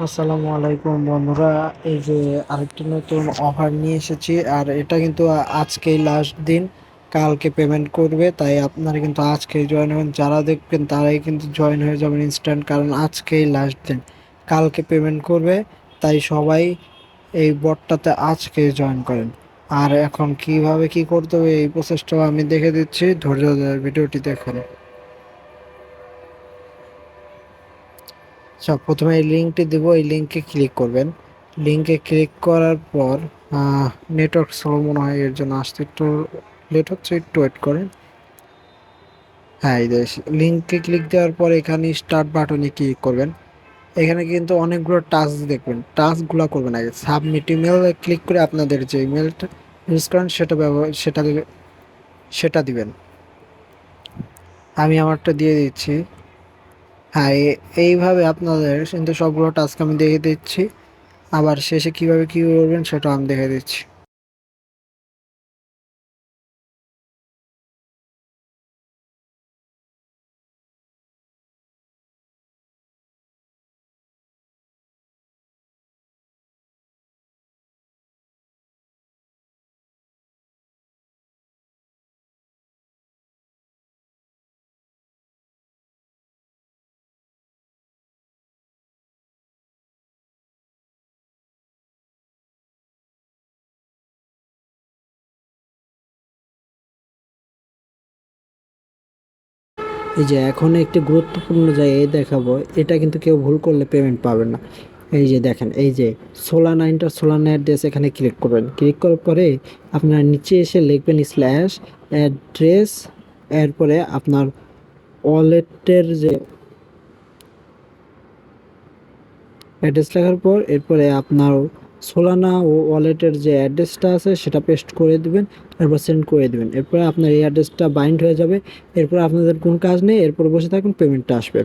আসসালামু আলাইকুম বন্ধুরা। এই যে আরেকটি নতুন অফার নিয়ে এসেছি, আর এটা কিন্তু আজকেই লাস্ট দিন, কালকে পেমেন্ট করবে। তাই আপনারা কিন্তু আজকেই জয়েন হবেন, যারা দেখবেন তারাই কিন্তু জয়েন হয়ে যাবেন ইনস্ট্যান্ট, কারণ আজকেই লাস্ট দিন, কালকে পেমেন্ট করবে। তাই সবাই এই বটটাতে আজকেই জয়েন করেন। আর এখন কিভাবে কি করতে হবে এই প্রসেসটাও আমি দেখে দিচ্ছি, ধৈর্য ধরে ভিডিওটি দেখুন। আচ্ছা, প্রথমে এই লিঙ্কটি দেবো, এই লিঙ্কে ক্লিক করবেন। লিঙ্কে ক্লিক করার পর নেটওয়ার্ক স্লো মনে হয়, এর জন্য আসতে একটু লেট হচ্ছে, একটু ওয়েট করেন। হ্যাঁ, এই যে লিঙ্কে ক্লিক দেওয়ার পর এখানে স্টার্ট বাটনে ক্লিক করবেন। এখানে কিন্তু অনেকগুলো টাস্ক দেখবেন, টাস্কগুলো করবেন আগে। সাবমিট ইমেল ক্লিক করে আপনাদের যে ইমেলটা ইউজ করেন সেটা ব্যবহার সেটা দিবেন। আমি আমারটা দিয়ে দিচ্ছি। হ্যাঁ, এইভাবে আপনাদের কিন্তু সবগুলো টাস্ক আমি দেখে দিচ্ছি। আবার শেষে কিভাবে কি করবেন সেটা আমি দেখে দিচ্ছি। এই যে এখন একটি গুরুত্বপূর্ণ জায়গায় দেখাবো, এটা কিন্তু কেউ ভুল করলে পেমেন্ট পাবেন না। এই যে দেখেন, এই যে সোলানা অ্যাড্রেস, এখানে ক্লিক করবেন। ক্লিক করার পরে আপনার নিচে এসে লিখবেন স্ল্যাশ অ্যাড্রেস, এরপরে আপনার ওয়ালেটের যে অ্যাড্রেস লেখার পর এরপরে আপনার সোলানা ও ওয়ালেটের যে অ্যাড্রেসটা আছে সেটা পেস্ট করে দিবেন, এরপর সেন্ড করে দিবেন। এরপরে আপনার এই অ্যাড্রেসটা বাইন্ড হয়ে যাবে। এরপর আপনাদের কোনো কাজ নেই, এরপর বসে থাকুন, পেমেন্টটা আসবে।